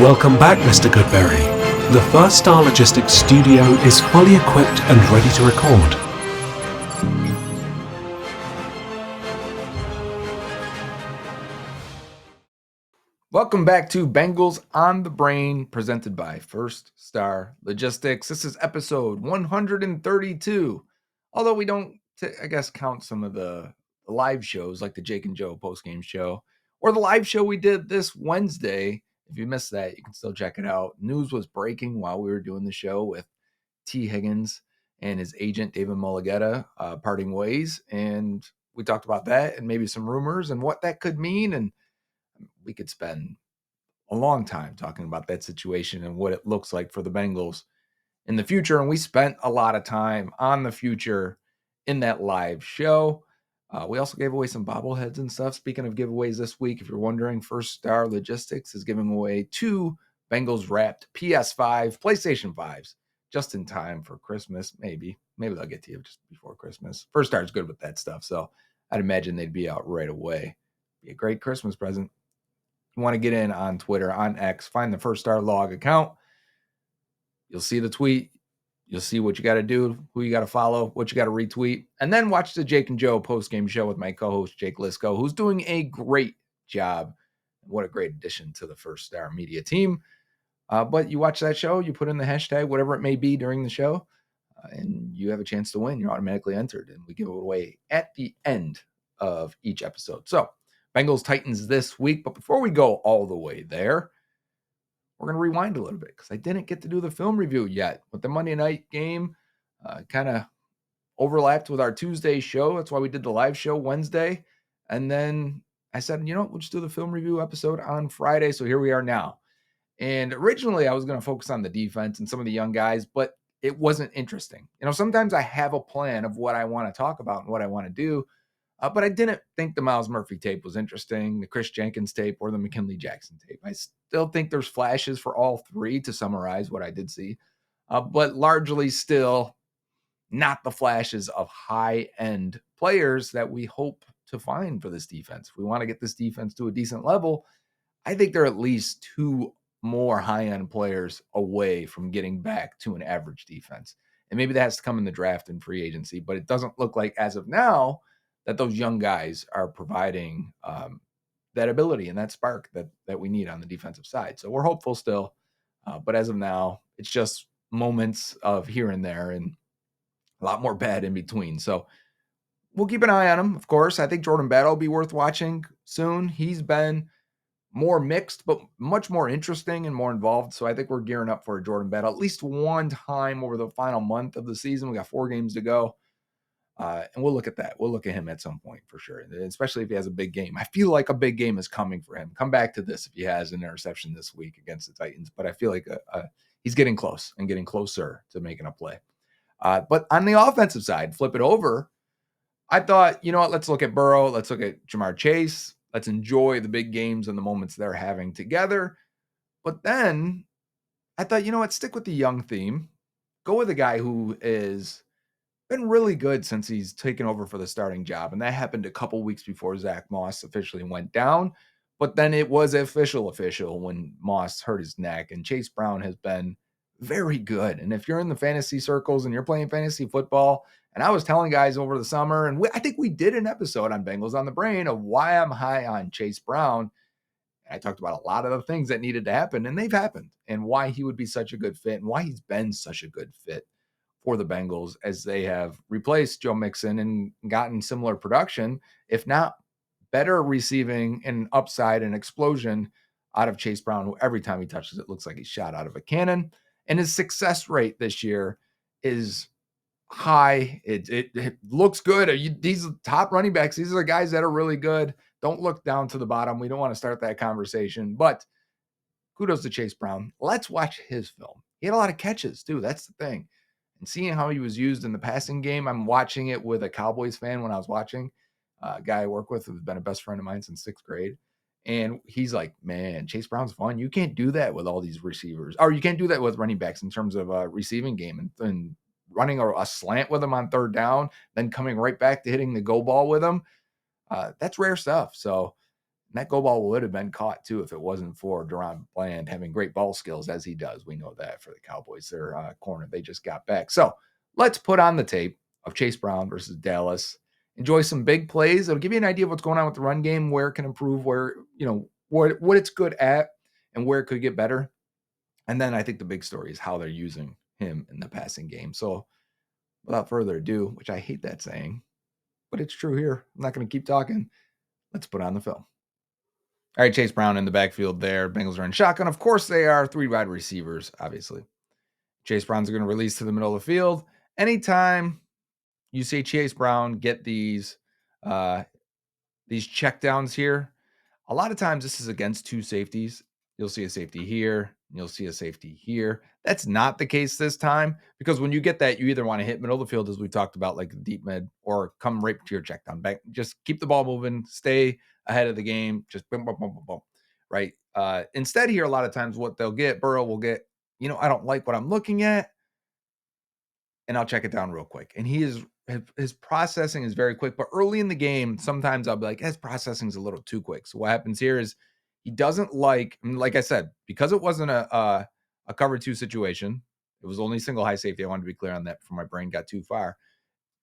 Welcome back, Mr. Goodberry. The First Star Logistics studio is fully equipped and ready to record. Welcome back to Bengals On The Brain, presented by First Star Logistics. This is episode 132. Although we don't, count some of the live shows like the Jake and Joe postgame show or the live show we did this Wednesday. If you missed that, you can still check it out. News was breaking while we were doing the show with T. Higgins and his agent, David Mulligetta, parting ways. And we talked about that and maybe some rumors and what that could mean. And we could spend a long time talking about that situation and what it looks like for the Bengals in the future. And we spent a lot of time on the future in that live show. We also gave away some bobbleheads and stuff. Speaking of giveaways this week, if you're wondering, First Star Logistics is giving away 2 Bengals wrapped PS5, PlayStation 5s, just in time for Christmas. Maybe they'll get to you just before Christmas. First Star is good with that stuff, so I'd imagine they'd be out right away. Be a great Christmas present. You want to get in on Twitter, on X, find the First Star Log account. You'll see the tweet. You'll see what you got to do, who you got to follow, what you got to retweet, and then watch the Jake and Joe postgame show with my co-host, Jake Lisco, who's doing a great job. What a great addition to the First Star media team. But you watch that show, you put in the hashtag, whatever it may be during the show, and you have a chance to win. You're automatically entered, and we give it away at the end of each episode. So, Bengals Titans this week. But before we go all the way there, we're going to rewind a little bit because I didn't get to do the film review yet. With the Monday night game kind of overlapped with our Tuesday show. That's why we did the live show Wednesday. And then I said, we'll just do the film review episode on Friday. So here we are now. And originally I was going to focus on the defense and some of the young guys, but it wasn't interesting. Sometimes I have a plan of what I want to talk about and what I want to do. But I didn't think the Miles Murphy tape was interesting, the Chris Jenkins tape, or the McKinley Jackson tape. I still think there's flashes for all three to summarize what I did see, but largely still not the flashes of high-end players that we hope to find for this defense. If we want to get this defense to a decent level, I think there are at least 2 more high-end players away from getting back to an average defense. And maybe that has to come in the draft and free agency, but it doesn't look like as of now that those young guys are providing that ability and that spark that we need on the defensive side. So we're hopeful still, but as of now, it's just moments of here and there and a lot more bad in between. So we'll keep an eye on him, of course. I think Jordan Battle will be worth watching soon. He's been more mixed, but much more interesting and more involved. So I think we're gearing up for a Jordan Battle at least one time over the final month of the season. We got 4 games to go. And we'll look at that. We'll look at him at some point for sure, especially if he has a big game. I feel like a big game is coming for him. Come back to this if he has an interception this week against the Titans. But I feel like he's getting close and getting closer to making a play. But on the offensive side, flip it over. I thought, what, let's look at Burrow. Let's look at Jamar Chase. Let's enjoy the big games and the moments they're having together. But then I thought, what, stick with the young theme. Go with a guy who is been really good since he's taken over for the starting job. And that happened a couple weeks before Zach Moss officially went down. But then it was official when Moss hurt his neck. And Chase Brown has been very good. And if you're in the fantasy circles and you're playing fantasy football, and I was telling guys over the summer, and I think we did an episode on Bengals on the Brain of why I'm high on Chase Brown. I talked about a lot of the things that needed to happen, and they've happened, and why he would be such a good fit and why he's been such a good fit for the Bengals as they have replaced Joe Mixon and gotten similar production, if not better receiving and upside and explosion out of Chase Brown, who every time he touches it looks like he's shot out of a cannon. And his success rate this year is high. It looks good. These top running backs, these are the guys that are really good. Don't look down to the bottom. We don't want to start that conversation, but kudos to Chase Brown. Let's watch his film. He had a lot of catches too. That's the thing. And seeing how he was used in the passing game, I'm watching it with a Cowboys fan when I was watching. A guy I work with who's been a best friend of mine since 6th grade. And he's like, man, Chase Brown's fun. You can't do that with all these receivers. Or you can't do that with running backs in terms of receiving game and running a slant with them on 3rd down, then coming right back to hitting the go ball with them. That's rare stuff. So And that go ball would have been caught too if it wasn't for Deron Bland having great ball skills as he does. We know that for the Cowboys, their corner they just got back. So let's put on the tape of Chase Brown versus Dallas. Enjoy some big plays. It'll give you an idea of what's going on with the run game, where it can improve, where, what it's good at and where it could get better. And then I think the big story is how they're using him in the passing game. So without further ado, which I hate that saying, but it's true here. I'm not going to keep talking. Let's put on the film. All right, Chase Brown in the backfield there. Bengals are in shotgun. Of course, they are 3 wide receivers, obviously. Chase Brown's going to release to the middle of the field. Anytime you see Chase Brown get these checkdowns here, a lot of times this is against 2 safeties. You'll see a safety here, and you'll see a safety here. That's not the case this time, because when you get that, you either want to hit middle of the field, as we talked about, like the deep mid, or come right to your check down. Back, just keep the ball moving, stay ahead of the game, just boom, boom, boom, boom, boom. Right. Instead here, a lot of times what they'll get, Burrow will get, I don't like what I'm looking at, and I'll check it down real quick. And his processing is very quick, but early in the game, sometimes I'll be like, his processing is a little too quick. So what happens here is he doesn't like I said, because it wasn't a cover 2 situation, it was only single high safety. I wanted to be clear on that before my brain got too far.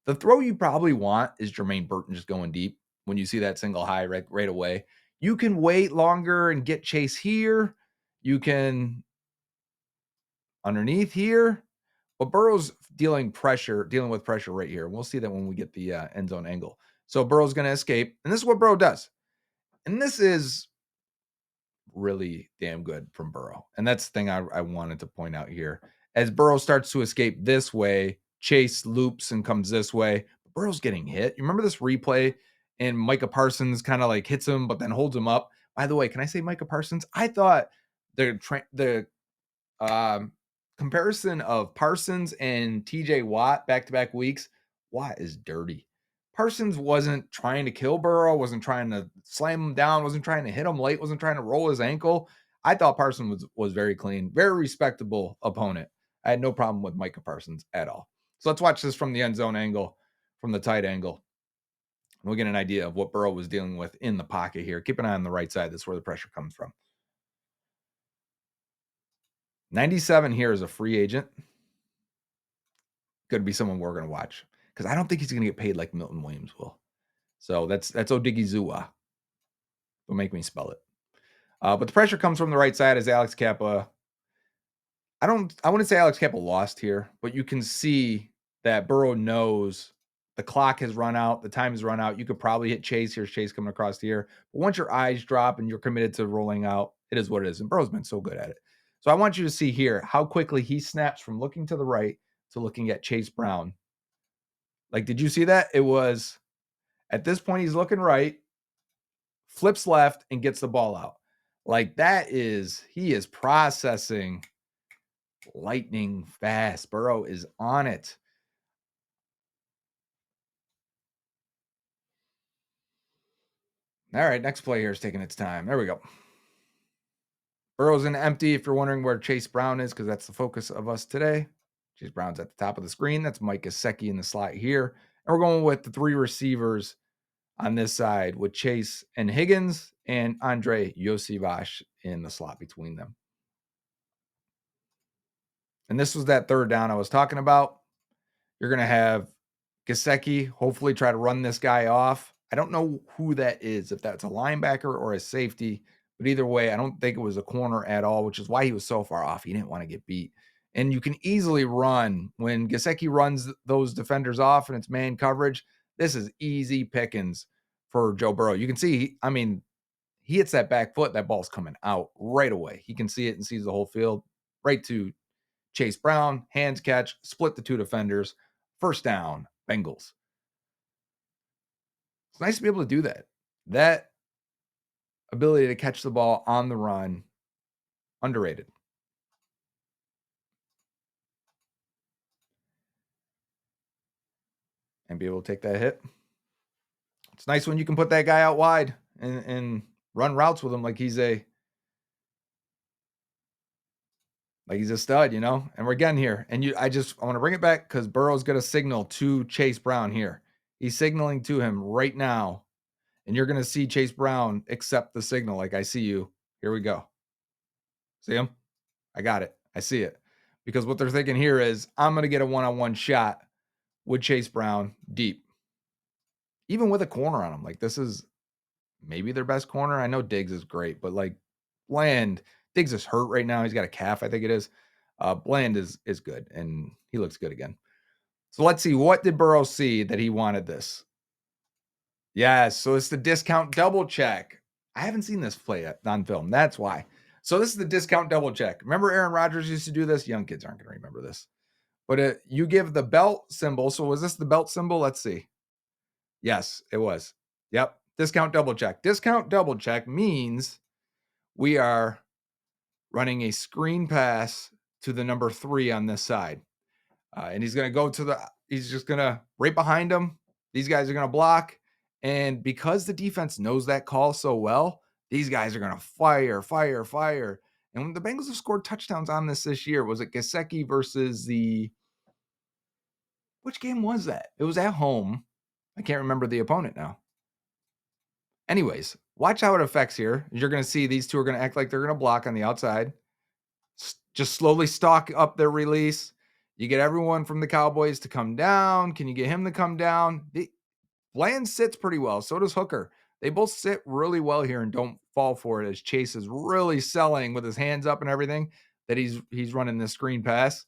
The throw you probably want is Jermaine Burton just going deep when you see that single high right away. You can wait longer and get Chase here. You can underneath here. But Burrow's dealing with pressure right here. We'll see that when we get the end zone angle. So Burrow's going to escape. And this is what Burrow does. And this is really damn good from Burrow. And that's the thing I wanted to point out here. As Burrow starts to escape this way, Chase loops and comes this way. Burrow's getting hit. You remember this replay? And Micah Parsons kind of like hits him, but then holds him up. By the way, can I say Micah Parsons? I thought the comparison of Parsons and TJ Watt back-to-back weeks, Watt is dirty. Parsons wasn't trying to kill Burrow, wasn't trying to slam him down, wasn't trying to hit him late, wasn't trying to roll his ankle. I thought Parsons was very clean, very respectable opponent. I had no problem with Micah Parsons at all. So let's watch this from the end zone angle, from the tight angle. We'll get an idea of what Burrow was dealing with in the pocket here. Keep an eye on the right side. That's where the pressure comes from. 97 here is a free agent. Going to be someone we're going to watch, because I don't think he's going to get paid like Milton Williams will. So that's Odigizua. Don't make me spell it. But the pressure comes from the right side as Alex Kappa. I wouldn't say Alex Kappa lost here, but you can see that Burrow knows the clock has run out. The time has run out. You could probably hit Chase. Here's Chase coming across here. But once your eyes drop and you're committed to rolling out, it is what it is. And Burrow's been so good at it. So I want you to see here how quickly he snaps from looking to the right to looking at Chase Brown. Like, did you see that? It was at this point, he's looking right, flips left, and gets the ball out. Like, he is processing lightning fast. Burrow is on it. All right, next play here is taking its time. There we go. Burrow's in empty, if you're wondering where Chase Brown is, because that's the focus of us today. Chase Brown's at the top of the screen. That's Mike Gesicki in the slot here. And we're going with the 3 receivers on this side with Chase and Higgins and Andre Yosivash in the slot between them. And this was that third down I was talking about. You're going to have Gesicki hopefully try to run this guy off. I don't know who that is, if that's a linebacker or a safety, but either way, I don't think it was a corner at all, which is why he was so far off. He didn't want to get beat. And you can easily run when Gesicki runs those defenders off and it's man coverage. This is easy pickings for Joe Burrow. You can see, he hits that back foot, that ball's coming out right away. He can see it and sees the whole field. Right to Chase Brown, hands catch, split the 2 defenders, first down, Bengals. It's nice to be able to do that. That ability to catch the ball on the run, underrated. And be able to take that hit. It's nice when you can put that guy out wide and run routes with him like he's a stud, And we're getting here. And I want to bring it back because Burrow's going to signal to Chase Brown here. He's signaling to him right now. And you're going to see Chase Brown accept the signal like, I see you. Here we go. See him? I got it. I see it. Because what they're thinking here is, I'm going to get a one-on-one shot with Chase Brown deep. Even with a corner on him. Like, this is maybe their best corner. I know Diggs is great, but like Bland, Diggs is hurt right now. He's got a calf, I think it is. Bland is good, and he looks good again. So let's see. What did Burrow see that he wanted this? Yes, so it's the discount double check. I haven't seen this play on film. That's why. So this is the discount double check. Remember Aaron Rodgers used to do this? Young kids aren't going to remember this. But you give the belt symbol. So was this the belt symbol? Let's see. Yes, it was. Yep. Discount double check. Discount double check means we are running a screen pass to the number 3 on this side. And he's going to go to he's just going to right behind him. These guys are going to block. And because the defense knows that call so well, these guys are going to fire, fire, fire. And when the Bengals have scored touchdowns on this year, was it Gesicki versus which game was that? It was at home. I can't remember the opponent now. Anyways, watch how it affects here. You're going to see these two are going to act like they're going to block on the outside. Just slowly stalk up their release. You get everyone from the Cowboys to come down. Can you get him to come down? Bland sits pretty well. So does Hooker. They both sit really well here and don't fall for it, as Chase is really selling with his hands up and everything that he's running this screen pass.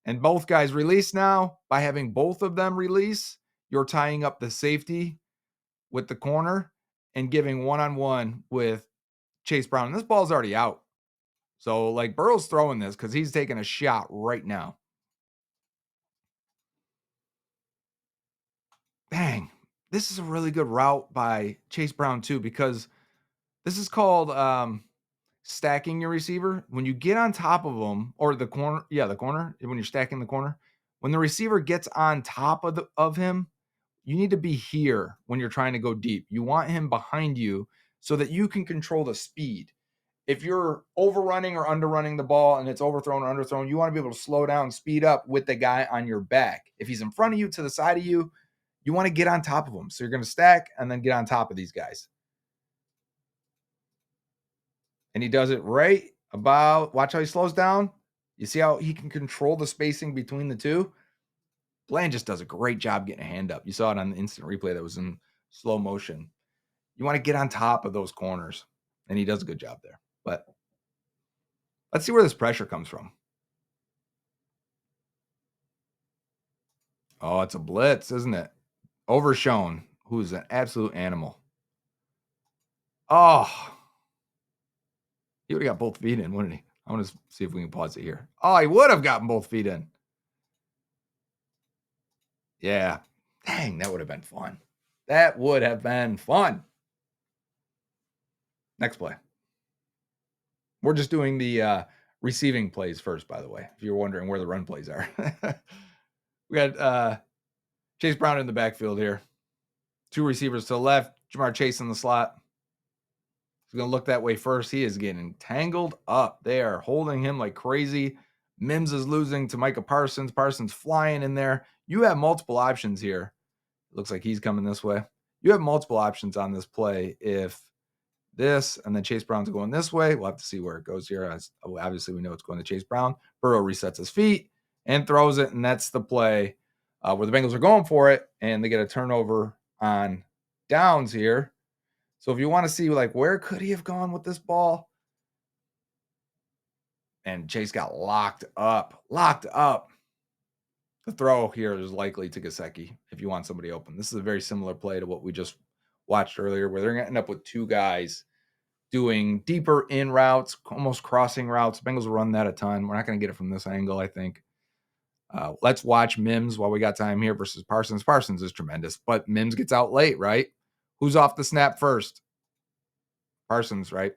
And both guys release now. By having both of them release, you're tying up the safety with the corner and giving one-on-one with Chase Brown. And this ball's already out. So, like, Burrow's throwing this because he's taking a shot right now. Bang. This is a really good route by Chase Brown, too, because this is called stacking your receiver. When you get on top of them, or the corner, the corner, when you're stacking the corner, when the receiver gets on top of him, you need to be here when you're trying to go deep. You want him behind you so that you can control the speed. If you're overrunning or underrunning the ball and it's overthrown or underthrown, you want to be able to slow down, speed up with the guy on your back. If he's in front of you, to the side of you, you want to get on top of him. So you're going to stack and then get on top of these guys. And he does it right about, watch how he slows down. You see how he can control the spacing between the two? Bland just does a great job getting a hand up. You saw it on the instant replay that was in slow motion. You want to get on top of those corners, and he does a good job there. But let's see where this pressure comes from. Oh, it's a blitz, isn't it? Overshown, who's an absolute animal. Oh, he would have got both feet in, wouldn't he? I want to see if we can pause it here. Oh, he would have gotten both feet in. Yeah. Dang, that would have been fun. That would have been fun. Next play. We're just doing the receiving plays first, by the way, if you're wondering where the run plays are. We got Chase Brown in the backfield here. 2 receivers to the left. Jamar Chase in the slot. He's going to look that way first. He is getting tangled up. They are holding him like crazy. Mims is losing to Micah Parsons. Parsons flying in there. You have multiple options here. It looks like he's coming this way. You have multiple options on this play. If this and then Chase Brown's going this way, we'll have to see where it goes here. As obviously, we know it's going to Chase Brown. Burrow resets his feet and throws it, and that's the play where the Bengals are going for it, and they get a turnover on downs here. So if you want to see, like, where could he have gone with this ball? And Chase got locked up. The throw here is likely to Gesicki if you want somebody open. This is a very similar play to what we just watched earlier, where they're going to end up with 2 guys doing deeper in routes, almost crossing routes. Bengals will run that a ton. We're not going to get it from this angle, I think. Let's watch Mims while we got time here versus Parsons. Parsons is tremendous, but Mims gets out late, right? Who's off the snap first? Parsons, right?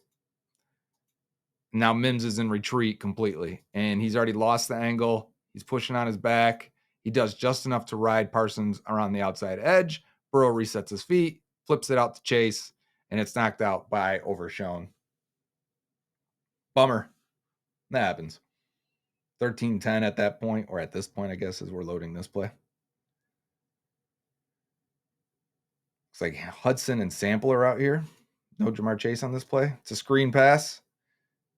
Now Mims is in retreat completely, and he's already lost the angle. He's pushing on his back. He does just enough to ride Parsons around the outside edge. Burrow resets his feet, flips it out to Chase, and it's knocked out by Overshown. Bummer. That happens. 13-10 at that point, or at this point, I guess, as we're loading this play. Looks like Hudson and Sample are out here. No Jamar Chase on this play. It's a screen pass.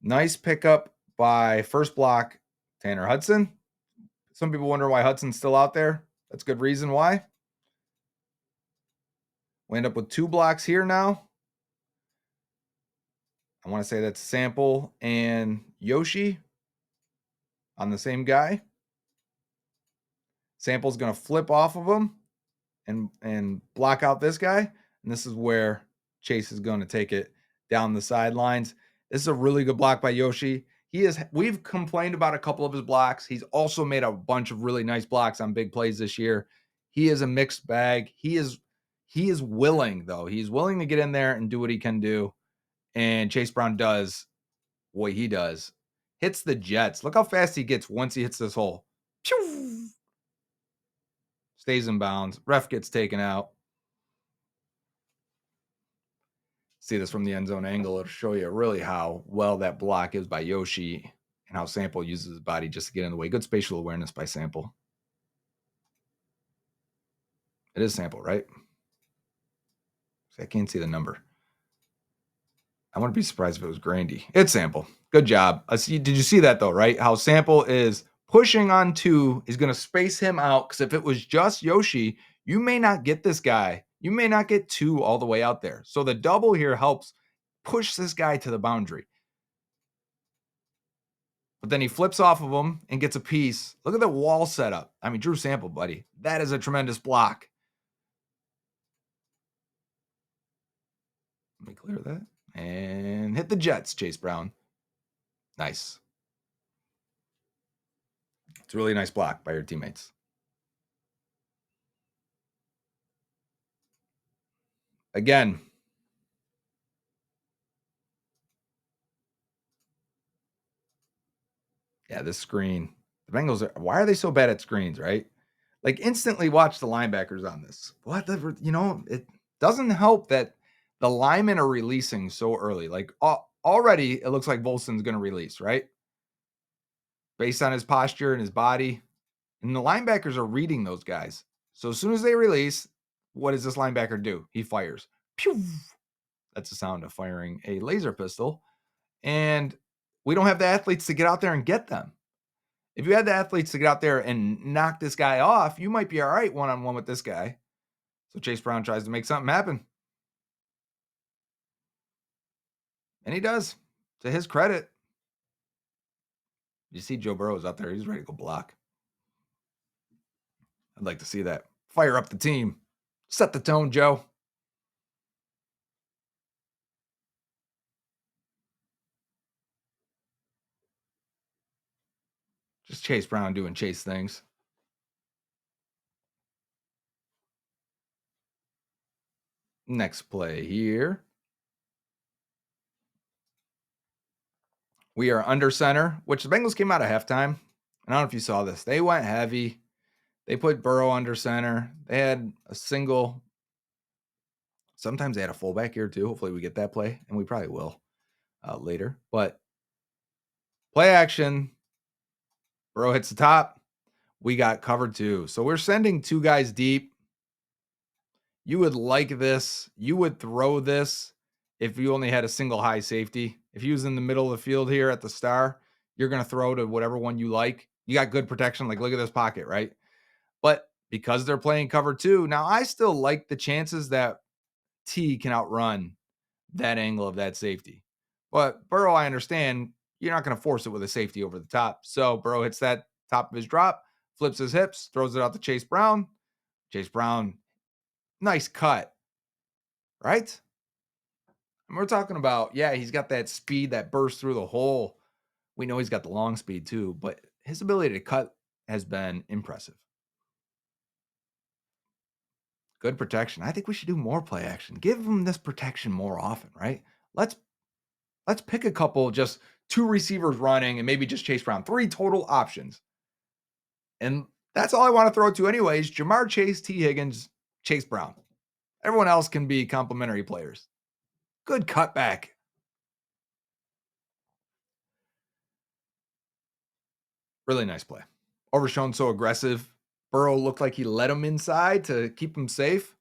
Nice pickup by first block, Tanner Hudson. Some people wonder why Hudson's still out there. That's good reason why. We end up with 2 blocks here now. I want to say that's Sample and Yoshi on the same guy. Sample's going to flip off of him and block out this guy. And this is where Chase is going to take it down the sidelines. This is a really good block by Yoshi. We've complained about a couple of his blocks. He's also made a bunch of really nice blocks on big plays this year. He is a mixed bag. He is willing, though. He's willing to get in there and do what he can do. And Chase Brown does what he does. Hits the Jets. Look how fast he gets once he hits this hole. Pew! Stays in bounds. Ref gets taken out. See this from the end zone angle. It'll show you really how well that block is by Yoshi and how Sample uses his body just to get in the way. Good spatial awareness by Sample. It is Sample, right? I can't see the number. I wouldn't be surprised if it was Grandy. It's Sample. Good job. Did you see that though, right? How Sample is pushing on 2, is going to space him out, because if it was just Yoshi, you may not get this guy. You may not get 2 all the way out there. So the double here helps push this guy to the boundary. But then he flips off of him and gets a piece. Look at the wall setup. I mean, Drew Sample, buddy. That is a tremendous block. Let me clear that. And hit the Jets, Chase Brown. Nice. It's a really nice block by your teammates. Again, yeah, this screen. The Bengals why are they so bad at screens, right? Like, instantly watch the linebackers on this. Whatever, it doesn't help that the linemen are releasing so early. Like, already it looks like Volson's going to release, right? Based on his posture and his body. And the linebackers are reading those guys. So as soon as they release, what does this linebacker do? He fires. Pew! That's the sound of firing a laser pistol. And we don't have the athletes to get out there and get them. If you had the athletes to get out there and knock this guy off, you might be all right one-on-one with this guy. So Chase Brown tries to make something happen. And he does, to his credit. You see Joe Burrow's out there. He's ready to go block. I'd like to see that. Fire up the team. Set the tone, Joe. Just Chase Brown doing Chase things. Next play here. We are under center, which the Bengals came out of halftime. I don't know if you saw this. They went heavy. They put Burrow under center. They had a single. Sometimes they had a fullback here too. Hopefully we get that play, and we probably will later. But play action. Burrow hits the top. We got covered 2. So we're sending 2 guys deep. You would like this. You would throw this if you only had a single high safety. If he was in the middle of the field here at the star, you're going to throw to whatever one you like. You got good protection. Like, look at this pocket, right? But because they're playing cover 2, now I still like the chances that T can outrun that angle of that safety. But Burrow, I understand, you're not going to force it with a safety over the top. So Burrow hits that top of his drop, flips his hips, throws it out to Chase Brown. Chase Brown, nice cut, right? And we're talking about, yeah, he's got that speed that bursts through the hole. We know he's got the long speed too, but his ability to cut has been impressive. Good protection. I think we should do more play action. Give him this protection more often, right? Let's pick a couple, just 2 receivers running and maybe just Chase Brown. 3 total options. And that's all I want to throw to anyways. Jamar Chase, T. Higgins, Chase Brown. Everyone else can be complementary players. Good cutback. Really nice play. Overshown so aggressive. Burrow looked like he let him inside to keep him safe.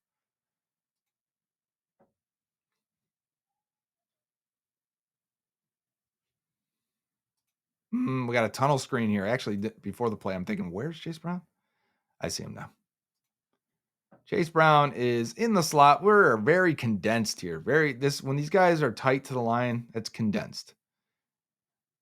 We got a tunnel screen here. Actually, before the play, I'm thinking, where's Chase Brown? I see him now. Chase Brown is in the slot. We're very condensed here. When these guys are tight to the line, it's condensed.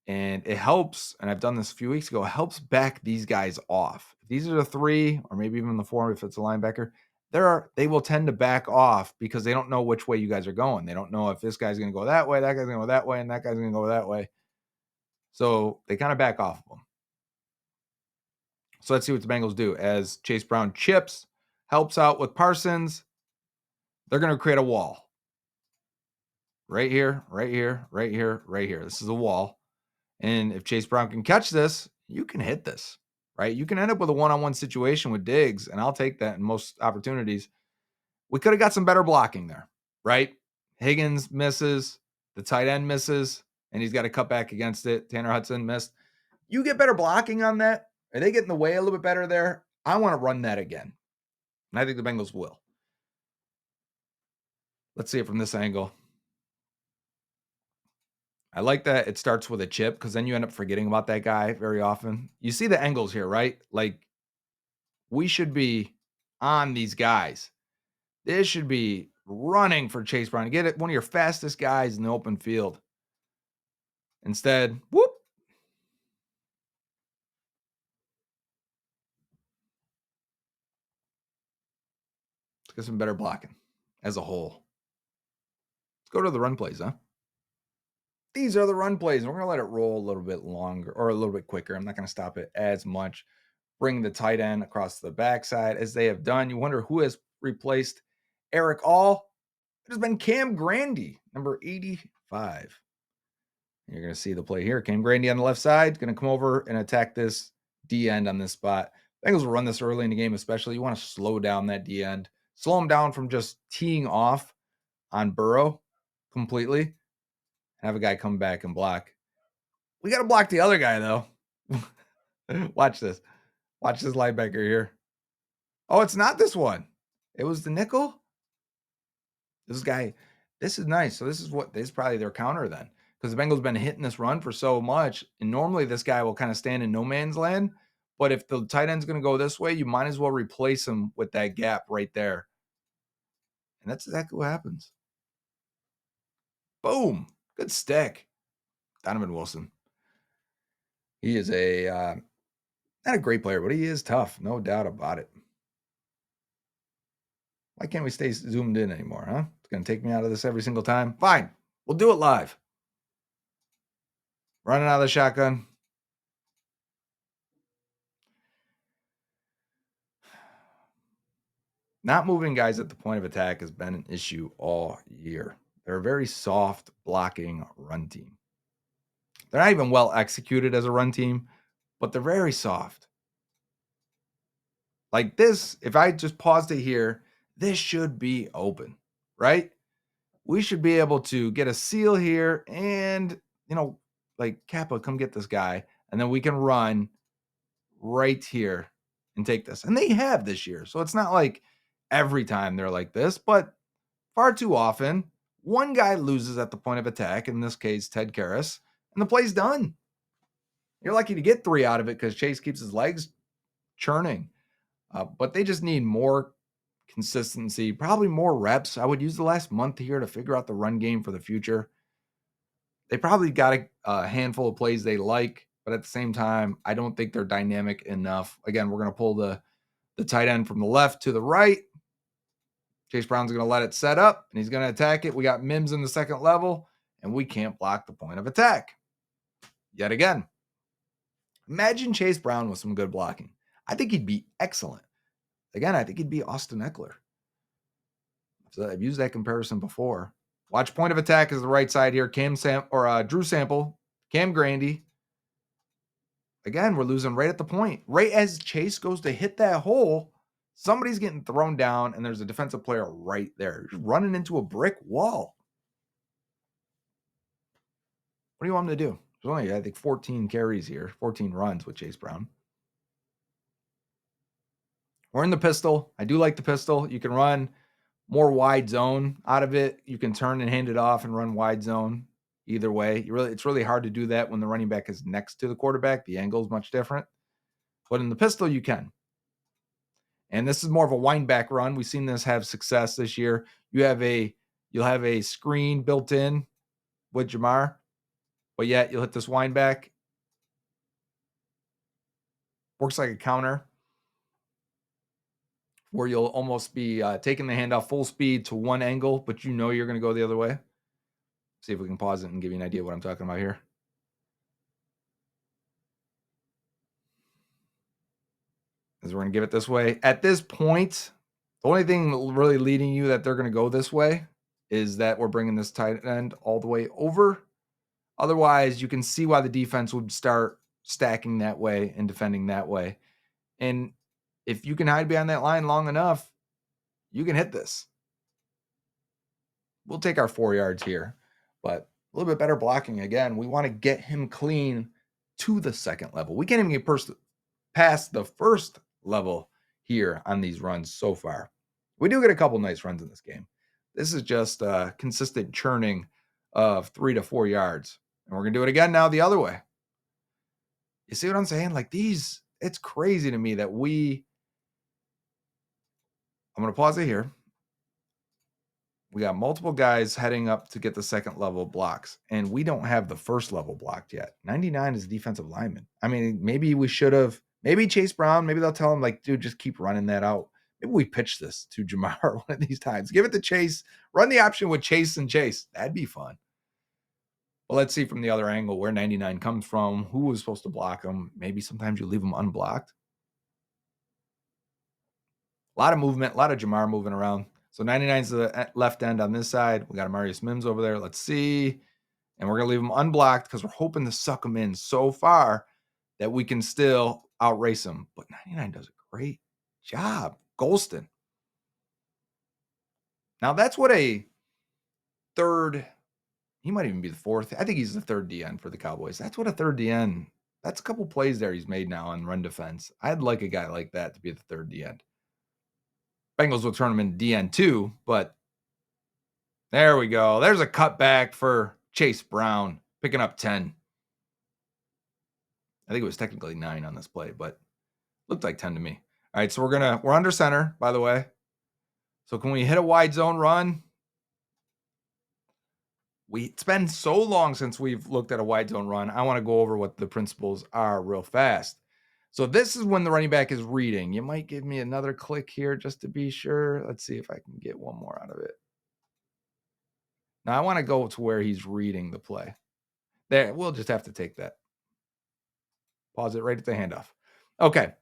And it helps, and I've done this a few weeks ago, it helps back these guys off. If these are the 3, or maybe even the 4 if it's a linebacker, they will tend to back off because they don't know which way you guys are going. They don't know if this guy's going to go that way, that guy's going to go that way, and that guy's going to go that way. So they kind of back off of them. So let's see what the Bengals do. As Chase Brown chips, helps out with Parsons, they're going to create a wall. Right here, right here, right here, right here. This is a wall. And if Chase Brown can catch this, you can hit this, right? You can end up with a one-on-one situation with Diggs, and I'll take that in most opportunities. We could have got some better blocking there, right? Higgins misses, the tight end misses, and he's got to cut back against it. Tanner Hudson missed. You get better blocking on that. Are they getting in the way a little bit better there? I want to run that again. And I think the Bengals will. Let's see it from this angle. I like that it starts with a chip because then you end up forgetting about that guy very often. You see the angles here, right? Like, we should be on these guys. This should be running for Chase Brown. Get it, one of your fastest guys in the open field. Instead, whoop. Let's get some better blocking as a whole. Let's go to the run plays, huh? These are the run plays. We're going to let it roll a little bit longer or a little bit quicker. I'm not going to stop it as much. Bring the tight end across the backside as they have done. You wonder who has replaced Eric All. It has been Cam Grandy, number 85. You're going to see the play here. Cam Grandy on the left side, going to come over and attack this D end on this spot. Bengals will run this early in the game, especially. You want to slow down that D end. Slow him down from just teeing off on Burrow completely. Have a guy come back and block. We got to block the other guy, though. Watch this. Watch this linebacker here. Oh, it's not this one. It was the nickel. This guy, this is nice. So this is probably their counter then. Because the Bengals been hitting this run for so much. And normally this guy will kind of stand in no man's land. But if the tight end's going to go this way, you might as well replace him with that gap right there. And that's exactly what happens. Boom. Good stick. Donovan Wilson. He is not a great player, but he is tough. No doubt about it. Why can't we stay zoomed in anymore, huh? It's going to take me out of this every single time. Fine. We'll do it live. Running out of the shotgun. Not moving guys at the point of attack has been an issue all year. They're a very soft blocking run team. They're not even well executed as a run team, but they're very soft. Like this, if I just paused it here, this should be open, right? We should be able to get a seal here and, like Kappa, come get this guy. And then we can run right here and take this. And they have this year. So it's not like every time they're like this, but far too often, one guy loses at the point of attack, in this case, Ted Karras, and the play's done. You're lucky to get 3 out of it because Chase keeps his legs churning. But they just need more consistency, probably more reps. I would use the last month here to figure out the run game for the future. They probably got a handful of plays they like, but at the same time, I don't think they're dynamic enough. Again, we're going to pull the tight end from the left to the right. Chase Brown's going to let it set up, and he's going to attack it. We got Mims in the second level, and we can't block the point of attack. Yet again. Imagine Chase Brown with some good blocking. I think he'd be excellent. Again, I think he'd be Austin Eckler. So I've used that comparison before. Watch point of attack is the right side here. Drew Sample, Cam Grandy. Again, we're losing right at the point. Right as Chase goes to hit that hole, somebody's getting thrown down, and there's a defensive player right there. You're running into a brick wall. What do you want him to do? There's only, I think, 14 carries here, 14 runs with Chase Brown. We're in the pistol. I do like the pistol. You can run more wide zone out of it. You can turn and hand it off and run wide zone either way. It's really hard to do that when the running back is next to the quarterback. The angle is much different. But in the pistol, you can. And this is more of a wind back run. We've seen this have success this year. You'll have a screen built in with Jamar, but yet you'll hit this wind back. Works like a counter where you'll almost be taking the handoff full speed to one angle, but you know you're going to go the other way. See if we can pause it and give you an idea what I'm talking about here. As we're going to give it this way. At this point, the only thing really leading you that they're going to go this way is that we're bringing this tight end all the way over. Otherwise, you can see why the defense would start stacking that way and defending that way. And if you can hide behind that line long enough, you can hit this. We'll take our 4 yards here, but a little bit better blocking again. We want to get him clean to the second level. We can't even get past the first level here on these runs so far. We do get a couple nice runs in this game. This is just a consistent churning of 3 to 4 yards. And we're going to do it again now the other way. You see what I'm saying? Like these, it's crazy to me that I'm going to pause it here. We got multiple guys heading up to get the second level blocks, and we don't have the first level blocked yet. 99 is defensive lineman. I mean, maybe we should have, maybe Chase Brown, maybe they'll tell him, like, dude, just keep running that out. Maybe we pitch this to Jamar one of these times. Give it to Chase. Run the option with Chase and Chase. That'd be fun. Well, let's see from the other angle where 99 comes from, who was supposed to block him. Maybe sometimes you leave him unblocked. A lot of movement, a lot of Jamar moving around. So 99's the left end on this side. We got Amarius Mims over there. Let's see. And we're going to leave him unblocked because we're hoping to suck him in so far that we can still outrace him. But 99 does a great job. Golston. Now, that's what a third, he might even be the fourth. I think he's the third DN for the Cowboys. That's what a third DN, that's a couple plays there he's made now on run defense. I'd like a guy like that to be the third DN. Bengals will turn him into DN2, but there we go. There's a cutback for Chase Brown, picking up 10. I think it was technically 9 on this play, but looked like 10 to me. All right, so we're under center, by the way. So can we hit a wide zone run? It's been so long since we've looked at a wide zone run. I want to go over what the principles are real fast. So this is when the running back is reading. You might give me another click here just to be sure. Let's see if I can get one more out of it. Now I want to go to where he's reading the play. There, we'll just have to take that. Pause it right at the handoff. Okay.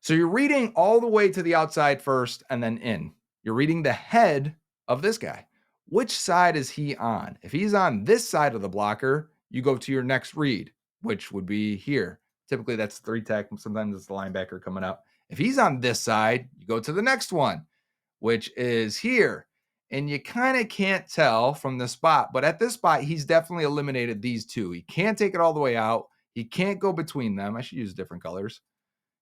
So you're reading all the way to the outside first and then in. You're reading the head of this guy. Which side is he on? If he's on this side of the blocker, you go to your next read, which would be here. Typically that's 3 tech. Sometimes it's the linebacker coming up. If he's on this side, you go to the next one, which is here. And you kind of can't tell from the spot, but at this spot, he's definitely eliminated these two. He can't take it all the way out. He can't go between them. I should use different colors.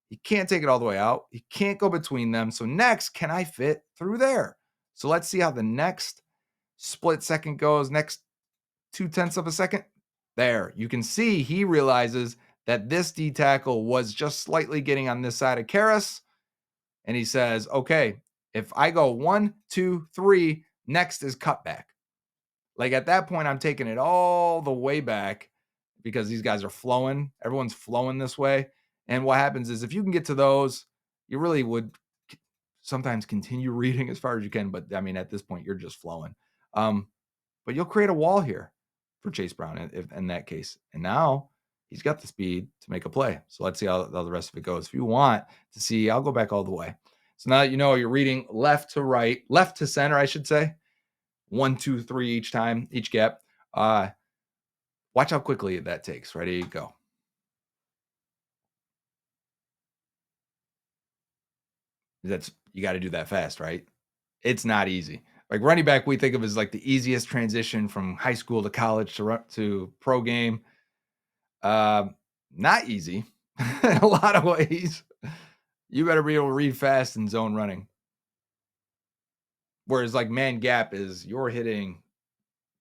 He can't take it all the way out. He can't go between them. So next, can I fit through there? So let's see how the next split second goes. Next 0.2 of a second. There, you can see he realizes that this D tackle was just slightly getting on this side of Karras. And he says, okay, if I go 1, 2, 3, next is cutback. Like at that point, I'm taking it all the way back because these guys are flowing. Everyone's flowing this way. And what happens is if you can get to those, you really would sometimes continue reading as far as you can. But I mean, at this point, you're just flowing. But you'll create a wall here for Chase Brown in that case. And now he's got the speed to make a play. So let's see how the rest of it goes. If you want to see, I'll go back all the way. So now that you know you're reading left to right, left to center, I should say. 1, 2, 3 each time, each gap. Watch how quickly that takes. Ready, go. You got to do that fast, right? It's not easy. Like running back, we think of as like the easiest transition from high school to college to pro game. Not easy in a lot of ways. You better be able to read fast in zone running. Whereas like man gap is you're hitting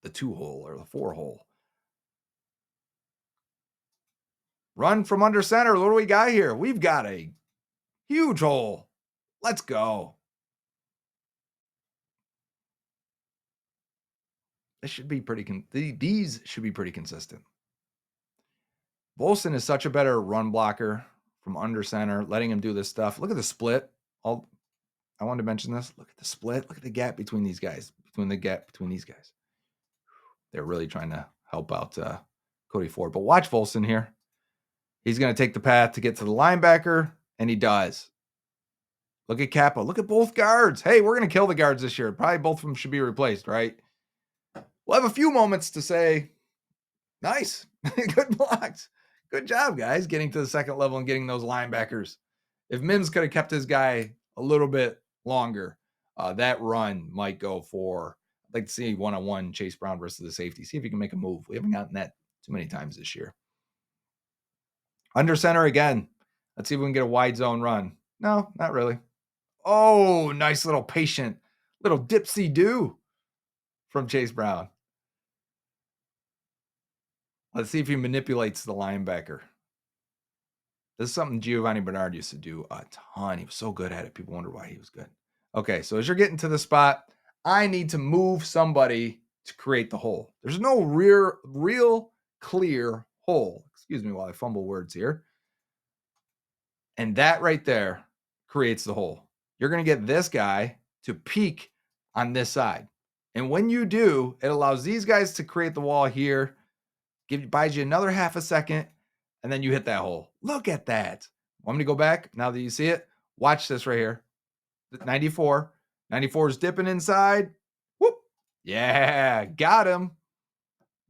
the 2 hole or the 4 hole. Run from under center. What do we got here? We've got a huge hole. Let's go. This should be pretty these should be pretty consistent. Volson is such a better run blocker from under center, letting him do this stuff. Look at the split. I wanted to mention this. Look at the split. Look at the gap between these guys. They're really trying to help out Cody Ford. But watch Volson here. He's going to take the path to get to the linebacker, and he does. Look at Kappa. Look at both guards. Hey, we're going to kill the guards this year. Probably both of them should be replaced, right? We'll have a few moments to say, nice. Good blocks. Good job, guys, getting to the second level and getting those linebackers. If Mims could have kept his guy a little bit longer, that run might go for, I'd like to see one-on-one Chase Brown versus the safety. See if he can make a move. We haven't gotten that too many times this year. Under center again. Let's see if we can get a wide zone run. No, not really. Oh, nice little patient, little dipsy-do from Chase Brown. Let's see if he manipulates the linebacker. This is something Giovanni Bernard used to do a ton. He was so good at it. People wonder why he was good. Okay, so as you're getting to the spot, I need to move somebody to create the hole. There's no real clear hole. Excuse me while I fumble words here. And that right there creates the hole. You're going to get this guy to peek on this side. And when you do, it allows these guys to create the wall here, buys you another half a second, and then you hit that hole. Look at that. Want me to go back now that you see it? Watch this right here. 94. 94 is dipping inside. Whoop. Yeah, got him.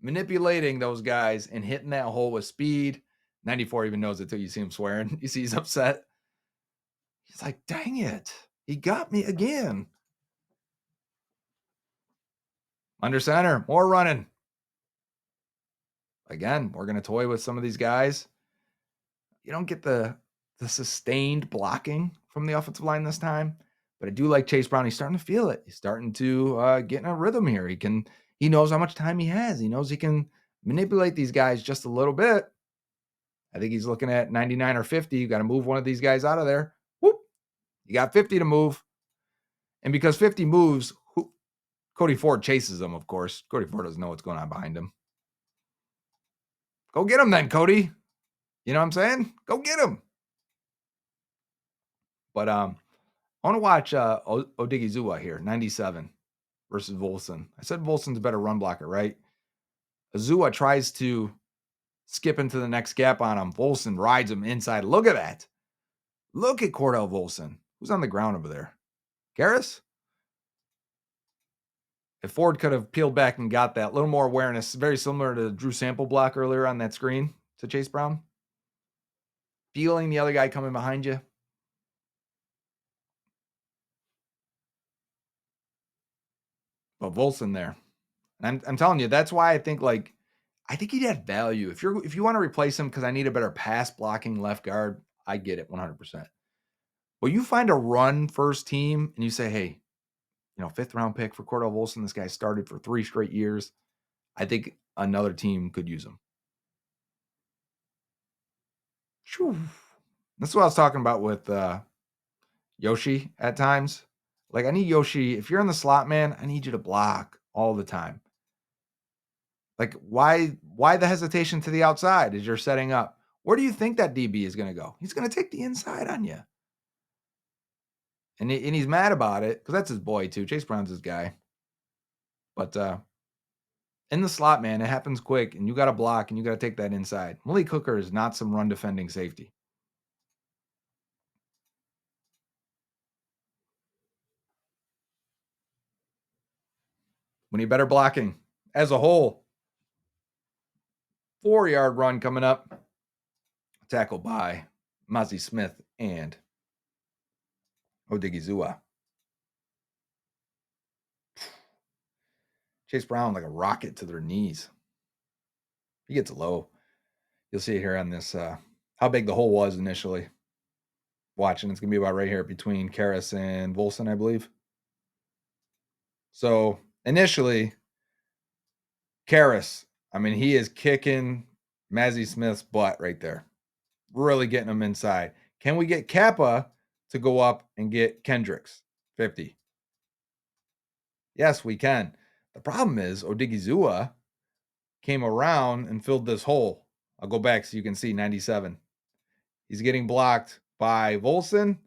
Manipulating those guys and hitting that hole with speed. 94 even knows it till you see him swearing. You see he's upset. He's like, dang it. He got me again. Under center. More running. Again, we're going to toy with some of these guys. You don't get the sustained blocking from the offensive line this time, but I do like Chase Brown. He's starting to feel it. He's starting to get in a rhythm here. He knows how much time he has. He knows he can manipulate these guys just a little bit. I think he's looking at 99 or 50. You got to move one of these guys out of there. Whoop. You got 50 to move. And because 50 moves, Cody Ford chases him, of course. Cody Ford doesn't know what's going on behind him. Go get him then, Cody. You know what I'm saying? Go get him. But I want to watch Odigizua here, 97 versus Volson. I said Volson's a better run blocker, right? Azua tries to skip into the next gap on him. Volson rides him inside. Look at that. Look at Cordell Volson. Who's on the ground over there? Garris? If Ford could have peeled back and got that, a little more awareness, very similar to Drew Sample block earlier on that screen to Chase Brown. Feeling the other guy coming behind you. But Volson there. And I'm telling you, that's why I think he'd add value. If you want to replace him because I need a better pass blocking left guard, I get it 100%. Well, you find a run first team and you say, hey, 5th round pick for Cordell Volson. This guy started for 3 straight years. I think another team could use him. That's what I was talking about with Yoshi at times. Like, I need Yoshi. If you're in the slot, man, I need you to block all the time. Like, why the hesitation to the outside as you're setting up? Where do you think that DB is going to go? He's going to take the inside on you. And he's mad about it because that's his boy, too. Chase Brown's his guy. But in the slot, man, it happens quick, and you got to block, and you got to take that inside. Malik Hooker is not some run-defending safety. We need better blocking as a whole. 4-yard run coming up. Tackled by Mazi Smith and Odigizua. Chase Brown like a rocket to their knees. He gets low. You'll see it here on this, how big the hole was initially. Watching, it's going to be about right here between Karras and Volson, I believe. So initially, Karras, he is kicking Mazi Smith's butt right there. really getting them inside. Can we get Kappa to go up and get Kendricks? 50. Yes, we can. The problem is Odigizua came around and filled this hole. I'll go back so you can see 97. He's getting blocked by Volson,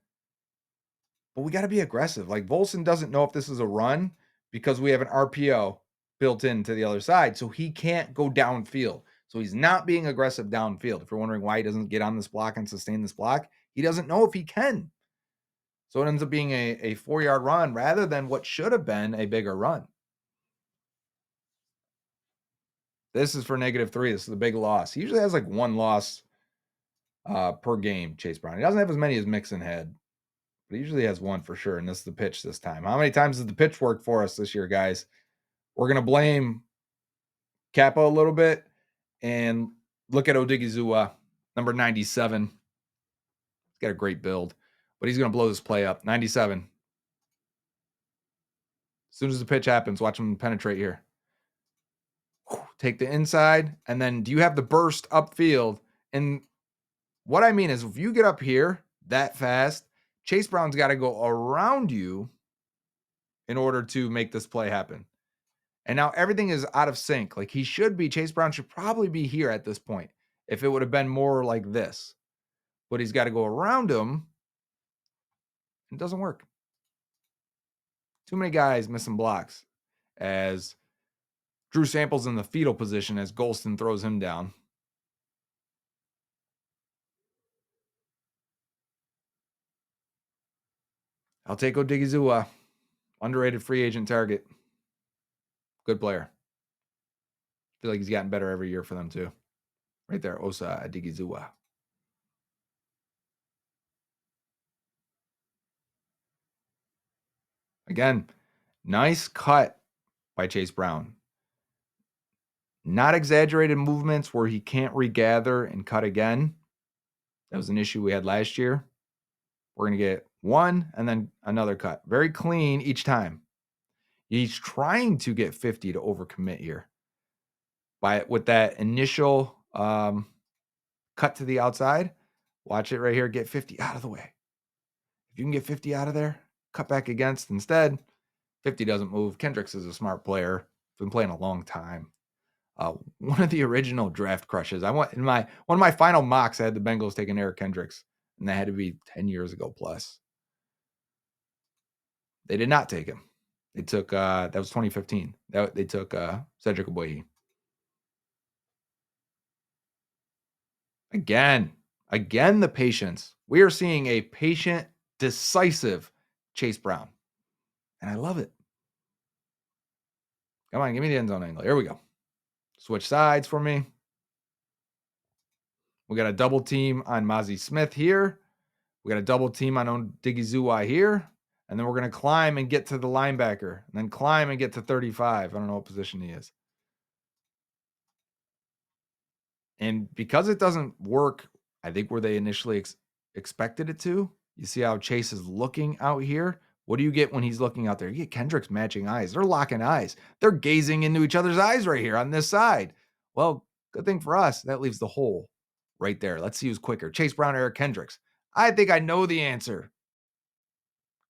but we got to be aggressive. Like Volson doesn't know if this is a run because we have an RPO built into the other side, so he can't go downfield. So he's not being aggressive downfield. If you're wondering why he doesn't get on this block and sustain this block, he doesn't know if he can. So it ends up being a 4-yard run rather than what should have been a bigger run. This is for -3. This is a big loss. He usually has like one loss per game, Chase Brown. He doesn't have as many as Mixon had, but he usually has one for sure. And this is the pitch this time. How many times did the pitch work for us this year, guys? We're going to blame Capo a little bit and look at Odigizua, number 97. He's got a great build, but he's going to blow this play up. 97. As soon as the pitch happens, watch him penetrate here. Take the inside, and then do you have the burst upfield? And what I mean is if you get up here that fast, Chase Brown's got to go around you in order to make this play happen. And now everything is out of sync. Like Chase Brown should probably be here at this point if it would have been more like this. But he's got to go around him. It doesn't work. Too many guys missing blocks as Drew Sample's in the fetal position as Golston throws him down. I'll take Odigizua. Underrated free agent target. Good player. I feel like he's gotten better every year for them too. Right there, Osa Odigizua. Again, nice cut by Chase Brown. Not exaggerated movements where he can't regather and cut again. That was an issue we had last year. We're going to get one and then another cut. Very clean each time. He's trying to get 50 to overcommit here. With that initial cut to the outside, watch it right here, get 50 out of the way. If you can get 50 out of there, cut back against instead. 50 doesn't move. Kendricks is a smart player. Been playing a long time. One of the original draft crushes. One of my final mocks, I had the Bengals taking Eric Kendricks, and that had to be 10 years ago plus. They did not take him. They took that was 2015. They took Cedric Ogbuehi. Again, the patience. We are seeing a patient, decisive Chase Brown, and I love it. Come on, give me the end zone angle. Here we go. Switch sides for me. We got a double team on Mozzie Smith here. We got a double team on Odigizua here. And then we're going to climb and get to the linebacker. And then climb and get to 35. I don't know what position he is. And because it doesn't work, I think where they initially expected it to, you see how Chase is looking out here? What do you get when he's looking out there? You get Kendricks matching eyes. They're locking eyes. They're gazing into each other's eyes right here on this side. Well, good thing for us. That leaves the hole right there. Let's see who's quicker. Chase Brown or Eric Kendricks. I think I know the answer.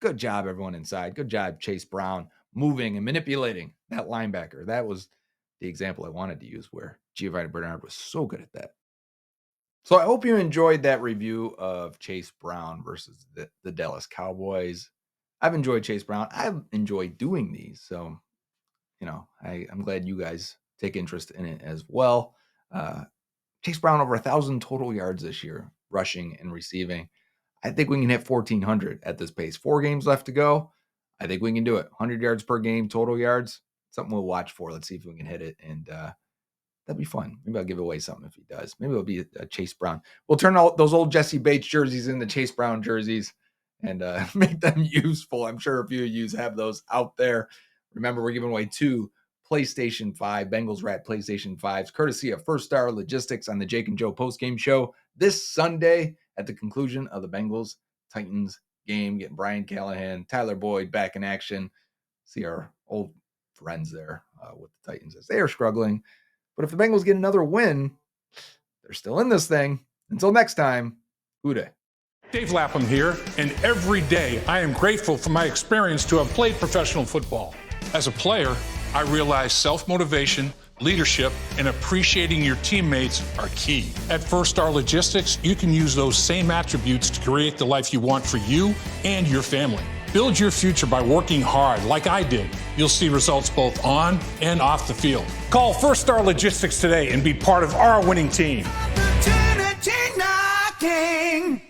Good job, everyone inside. Good job, Chase Brown, moving and manipulating that linebacker. That was the example I wanted to use where Giovanni Bernard was so good at that. So I hope you enjoyed that review of Chase Brown versus the Dallas Cowboys. I've enjoyed Chase Brown. I enjoy doing these. So, I'm glad you guys take interest in it as well. Chase Brown over 1,000 total yards this year, rushing and receiving. I think we can hit 1,400 at this pace. 4 games left to go. I think we can do it. 100 yards per game, total yards. Something we'll watch for. Let's see if we can hit it. And that'd be fun. Maybe I'll give away something if he does. Maybe it'll be a Chase Brown. We'll turn all those old Jesse Bates jerseys into Chase Brown jerseys and make them useful. I'm sure a few of you have those out there. Remember, we're giving away 2 PlayStation 5, Bengals Rat PlayStation 5s, courtesy of First Star Logistics on the Jake and Joe postgame show this Sunday at the conclusion of the Bengals Titans game. Getting Brian Callahan, Tyler Boyd back in action. See our old friends there with the Titans as they are struggling. But if the Bengals get another win, they're still in this thing, Until next time, Uday. Dave Lapham here, and every day I am grateful for my experience to have played professional football. As a player, I realized self-motivation, leadership, and appreciating your teammates are key. At First Star Logistics, you can use those same attributes to create the life you want for you and your family. Build your future by working hard like I did. You'll see results both on and off the field. Call First Star Logistics today and be part of our winning team. Opportunity knocking.